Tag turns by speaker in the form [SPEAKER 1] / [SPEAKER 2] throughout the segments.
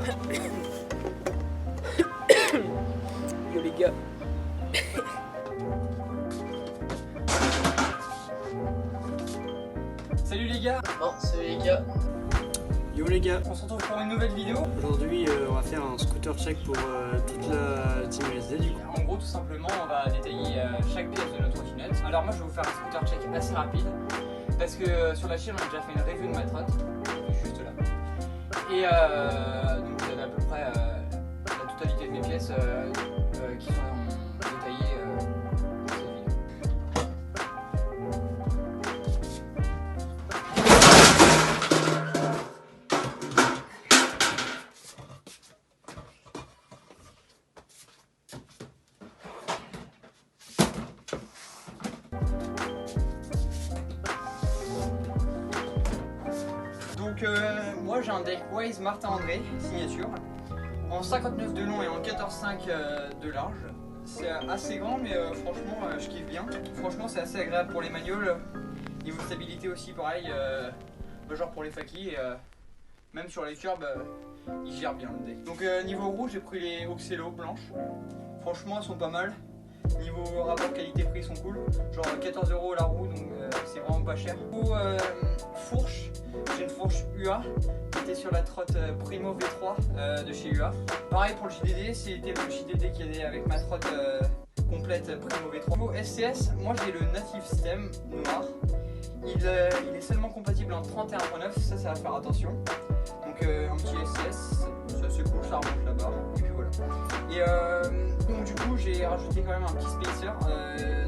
[SPEAKER 1] Yo les gars.
[SPEAKER 2] Salut les gars.
[SPEAKER 3] Bon, salut les gars.
[SPEAKER 4] Yo les gars,
[SPEAKER 2] On se retrouve pour une nouvelle vidéo.
[SPEAKER 4] aujourd'hui on va faire un scooter check pour toute la team LSD du coup.
[SPEAKER 2] En gros, tout simplement, on va détailler chaque pièce de notre trottinette. Alors moi, je vais vous faire un scooter check assez rapide parce que sur la chaîne, on a déjà fait une review de ma trotte, juste là. Et donc vous avez à peu près la totalité de mes pièces qui sont détaillées dans cette vidéo. Donc moi j'ai un deck Waze Martin André signature en 59 de long et en 14,5 de large. C'est assez grand mais franchement je kiffe bien. Franchement c'est assez agréable pour les magnoles. Niveau stabilité aussi pareil, genre pour les fakis, même sur les curbs il gère bien le deck. Donc niveau rouge j'ai pris les Oxelo blanches. Franchement elles sont pas mal. Niveau rapport qualité-prix ils sont cool. Genre 14 € la roue donc c'est vraiment pas cher. Pour fourche, j'ai une fourche UA qui était sur la trotte Primo V3 de chez UA. Pareil pour le JDD, c'était le JDD qui était avec ma trotte complète Primo V3. Niveau SCS, moi j'ai le Native Stem noir. Il est seulement compatible en 31.9, ça va faire attention. Donc un petit SCS, ça c'est cool, ça remonte la barre. Et puis voilà. Et donc du coup j'ai rajouté quand même un petit spacer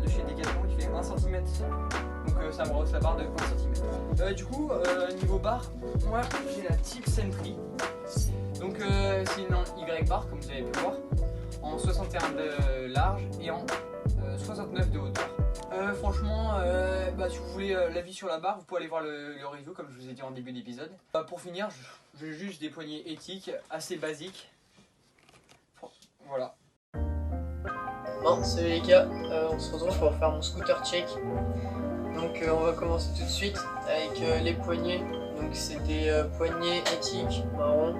[SPEAKER 2] de chez Decathlon qui fait 1 cm. Donc ça me rehausse la barre de 1 cm. Du coup niveau barre, moi j'ai la Tip Sentry. Donc c'est une Y-bar comme vous avez pu voir, en 61 de large et en 69 de hauteur. Franchement, si vous voulez l'avis sur la barre, vous pouvez aller voir le review comme je vous ai dit en début d'épisode. Pour finir, j'ai juste des poignées éthiques assez basiques. Voilà.
[SPEAKER 3] Bon, salut les gars, on se retrouve pour faire mon scooter check. Donc on va commencer tout de suite avec les poignées. Donc c'est des poignées éthiques marron.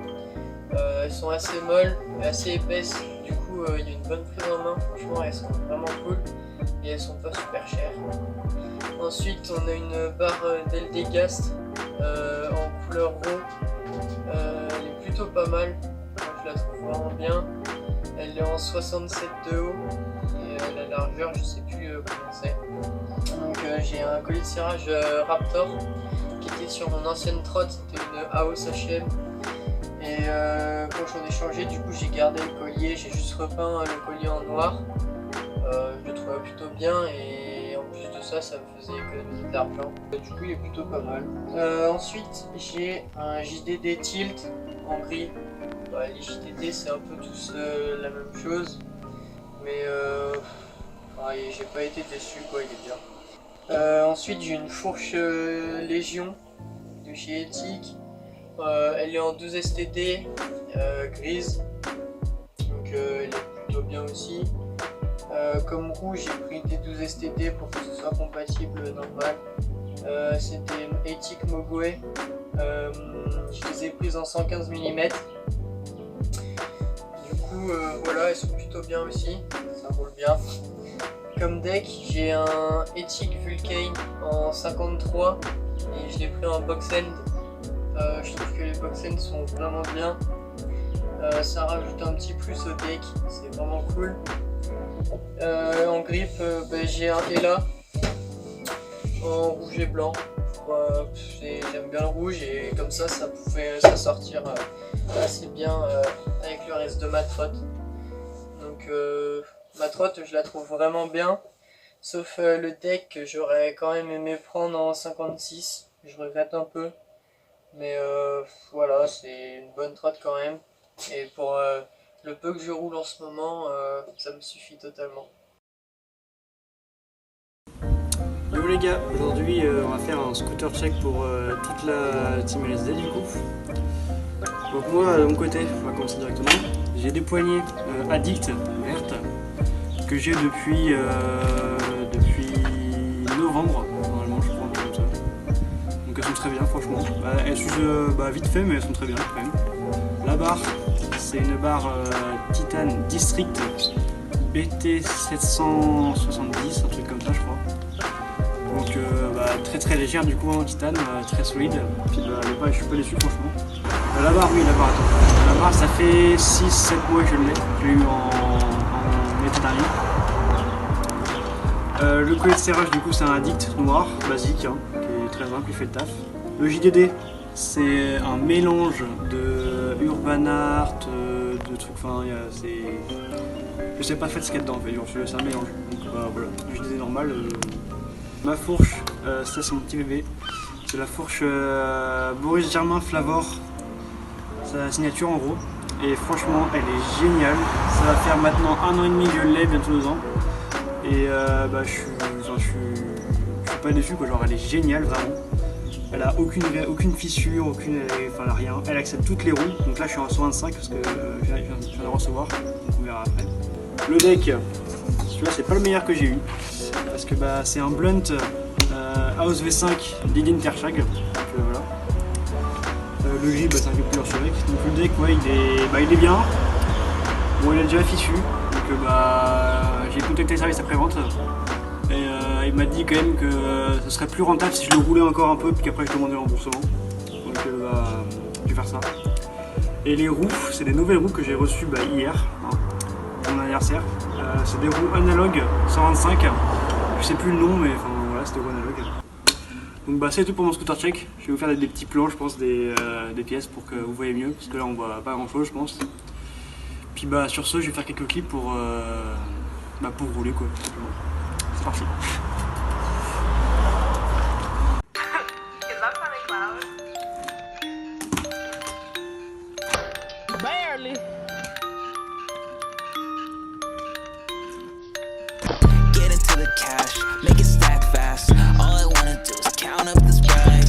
[SPEAKER 3] Elles sont assez molles et assez épaisses. Du coup il y a une bonne prise en main. Franchement elles sont vraiment cool et elles sont pas super chères. Ensuite on a une barre d'LD Gast en couleur roux. Elle est plutôt pas mal. Moi, je la trouve vraiment bien. Elle est en 67 de haut et la largeur je sais plus comment c'est. Donc j'ai un collier de cirage Raptor qui était sur mon ancienne trotte, c'était une AOS HM. Et quand j'en ai changé, du coup j'ai gardé le collier, j'ai juste repeint le collier en noir. Je le trouvais plutôt bien et en plus de ça, ça me faisait économiser de l'argent. Du coup il est plutôt pas mal. Ensuite j'ai un JDD Tilt en gris. Les JDD c'est un peu tous la même chose, mais j'ai pas été déçu quoi, il est bien. Ensuite j'ai une fourche Légion de chez Ethic. Elle est en 12 STD grise, donc elle est plutôt bien aussi. Comme roue j'ai pris des 12 STD pour que ce soit compatible normal. C'était Ethic Mogoe, je les ai prises en 115 mm. Voilà, elles sont plutôt bien aussi, ça roule bien. Comme deck, j'ai un Ethic Vulcane en 53 et je l'ai pris en box end. Je trouve que les box end sont vraiment bien. Ça rajoute un petit plus au deck, c'est vraiment cool. En grip, j'ai un Ella en rouge et blanc. J'aime bien le rouge et comme ça, ça pouvait sortir assez bien avec le reste de ma trotte. Donc ma trotte je la trouve vraiment bien, sauf le deck que j'aurais quand même aimé prendre en 56, je regrette un peu, mais voilà, c'est une bonne trotte quand même, et pour le peu que je roule en ce moment, ça me suffit totalement.
[SPEAKER 4] Yo les gars, aujourd'hui on va faire un scooter check pour toute la team LSD du coup. Donc moi de mon côté, on va commencer directement. J'ai des poignées Addict vertes que j'ai depuis novembre normalement je crois, comme ça. Donc elles sont très bien franchement. Elles s'usent vite fait mais elles sont très bien quand même. La barre, c'est une barre Titan District BT 770, un truc comme ça je crois. Donc très légère du coup en titane, très solide. Puis je suis pas déçu franchement. La barre, oui, la barre, attends. La barre, ça fait 6-7 mois que je l'ai. Je l'ai eu en été dernier. Le collet de serrage du coup c'est un addict noir, basique, hein, qui est très simple, il fait le taf. Le JDD, c'est un mélange de Urban Art, de trucs, enfin je sais pas fait ce qu'il y a dedans en fait, c'est un mélange. Donc voilà, du JDD normal. Ma fourche, ça c'est mon petit bébé. C'est la fourche Boris Germain Flavor, sa signature en gros. Et franchement elle est géniale. Ça va faire maintenant 1 an et demi que je l'ai, bientôt 2 ans. Et je suis pas déçu quoi, genre elle est géniale vraiment. Elle a aucune fissure, elle a rien. Elle accepte toutes les roues. Donc là je suis en 125 parce que je viens de recevoir. Donc on verra après. Le deck, celui-là c'est pas le meilleur que j'ai eu. Parce que c'est un blunt House V5 Lidin Tershag. Donc voilà. Le grip c'est un peu plus archevêque. Donc le deck ouais, il est bien. Bon il est déjà fichu. Donc j'ai contacté le service après-vente. Et il m'a dit quand même que ce serait plus rentable si je le roulais encore un peu puis qu'après je demandais le remboursement. Donc je vais faire ça. Et les roues, c'est des nouvelles roues que j'ai reçues hier, hein, pour mon anniversaire. C'est des roues analogue 125. Je sais plus le nom mais enfin voilà, c'était roues analogue. Donc c'est tout pour mon scooter check. Je vais vous faire des petits plans, je pense, des pièces pour que vous voyez mieux, parce que là on voit pas grand chose je pense. Puis sur ce je vais faire quelques clips pour rouler quoi, tout simplement. C'est parti.
[SPEAKER 1] Barely. Get into the cash, make it stack fast. All I wanna do is count up this bag.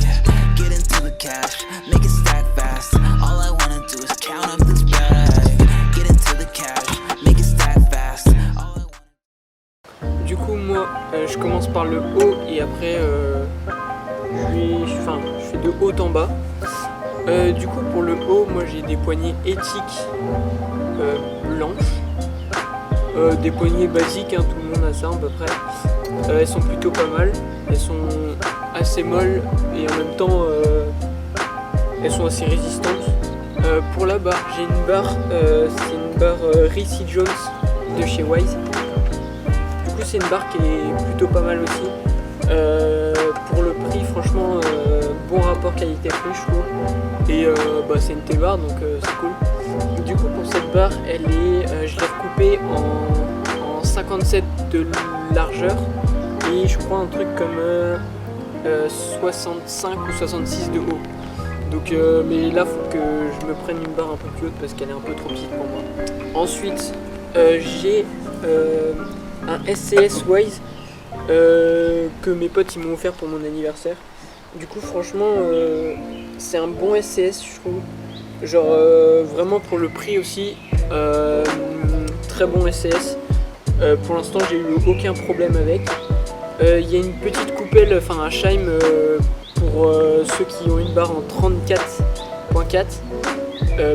[SPEAKER 1] Get into the cash, make it stack fast. All I wanna do is count up this bag. Get into the cash, make it stack fast.
[SPEAKER 3] Du coup moi je commence par le haut et après je fais de haut en bas. Du coup pour le haut moi j'ai des poignées éthiques blanches, des poignées basiques, hein, tout le monde a ça à peu près. Elles sont plutôt pas mal, elles sont assez molles et en même temps elles sont assez résistantes. Pour la barre j'ai une barre, c'est une barre Recy Jones de chez Wise. Du coup c'est une barre qui est plutôt pas mal aussi. Pour le prix franchement bon rapport qualité-prix je trouve. Et c'est une T-bar donc c'est cool. Du coup pour cette barre je l'ai recoupée en 57 de largeur et je crois un truc comme 65 ou 66 de haut. Donc mais là faut que je me prenne une barre un peu plus haute parce qu'elle est un peu trop petite pour moi. Ensuite j'ai un SCS Wise que mes potes ils m'ont offert pour mon anniversaire. Du coup franchement c'est un bon SCS je trouve. Genre vraiment pour le prix aussi très bon SCS. Pour l'instant j'ai eu aucun problème avec. Il y a une petite coupelle, enfin un chime pour ceux qui ont une barre en 34.4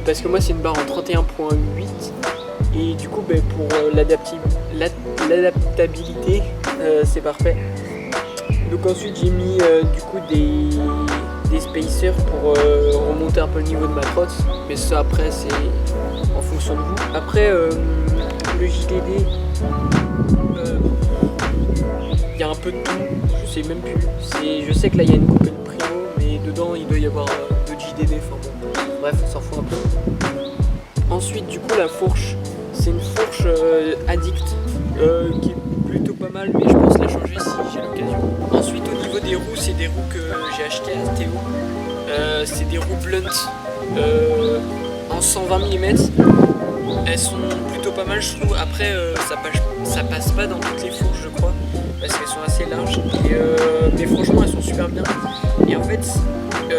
[SPEAKER 3] parce que moi c'est une barre en 31.8 et du coup pour l'adaptabilité c'est parfait. Donc ensuite j'ai mis du coup des spacers pour remonter un peu le niveau de ma trotte, mais ça après c'est en fonction de vous. Après le JDD il y a un peu de tout, je sais même plus. Je sais que là il y a une coupelle primo, mais dedans il doit y avoir de JDD, enfin bon, bref on s'en fout un peu. Ensuite du coup la fourche, c'est une fourche addict qui est plutôt pas mal, mais je pense la changer si j'ai l'occasion. Ensuite au niveau des roues, c'est des roues que j'ai achetées à Théo. C'est des roues blunt en 120 mm. Elles sont plutôt pas mal je trouve. Après ça passe pas dans toutes les fourches je crois, parce qu'elles sont assez larges. Mais franchement elles sont super bien. Et en fait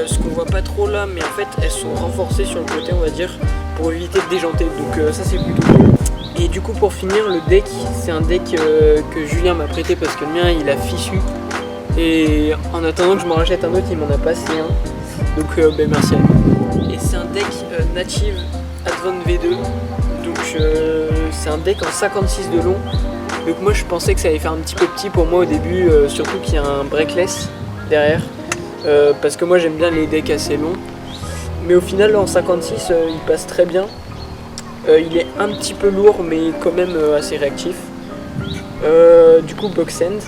[SPEAKER 3] ce qu'on voit pas trop là, mais en fait elles sont renforcées sur le côté on va dire, pour éviter de déjanter. Donc ça c'est plutôt cool. Et du coup pour finir le deck, c'est un deck que Julien m'a prêté parce que le mien il a fichu. Et en attendant que je m'en rachète un autre, il m'en a passé un. Donc merci à lui. Et c'est un deck Native Advent V2. Donc c'est un deck en 56 de long. Donc moi je pensais que ça allait faire un petit peu petit pour moi au début, surtout qu'il y a un breakless derrière. Parce que moi j'aime bien les decks assez longs. Mais au final en 56 il passe très bien. Il est un petit peu lourd mais quand même assez réactif. Du coup Boxend,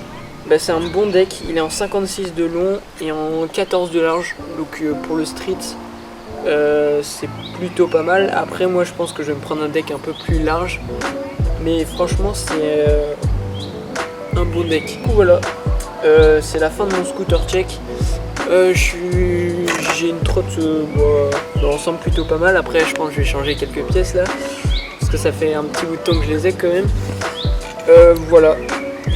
[SPEAKER 3] bah, c'est un bon deck, il est en 56 de long et en 14 de large. Donc pour le street c'est plutôt pas mal. Après moi je pense que je vais me prendre un deck un peu plus large. Mais franchement c'est un bon deck. Du coup voilà, c'est la fin de mon scooter check. J'ai une trotte dans l'ensemble plutôt pas mal. Après je pense que je vais changer quelques pièces là, parce que ça fait un petit bout de temps que je les ai quand même. Voilà,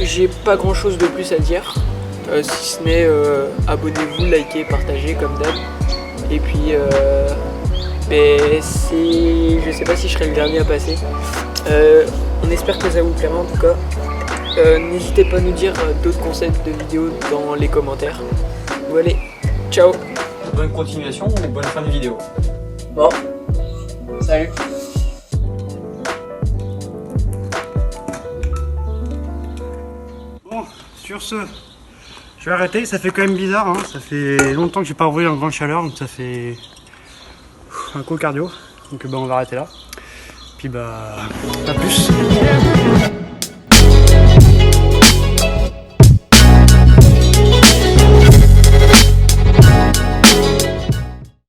[SPEAKER 3] j'ai pas grand chose de plus à dire, si ce n'est abonnez-vous, likez, partagez comme d'hab. Et puis je sais pas si je serai le dernier à passer. On espère que ça vous plaira en tout cas. N'hésitez pas à nous dire d'autres concepts de vidéos dans les commentaires. Bon allez, ciao.
[SPEAKER 4] Bonne continuation ou bonne fin de vidéo.
[SPEAKER 3] Bon, salut.
[SPEAKER 4] Bon, sur ce, je vais arrêter. Ça fait quand même bizarre, hein. Ça fait longtemps que j'ai pas roulé en grande chaleur, donc ça fait un coup cardio. Donc bah on va arrêter là. Puis bah, à plus.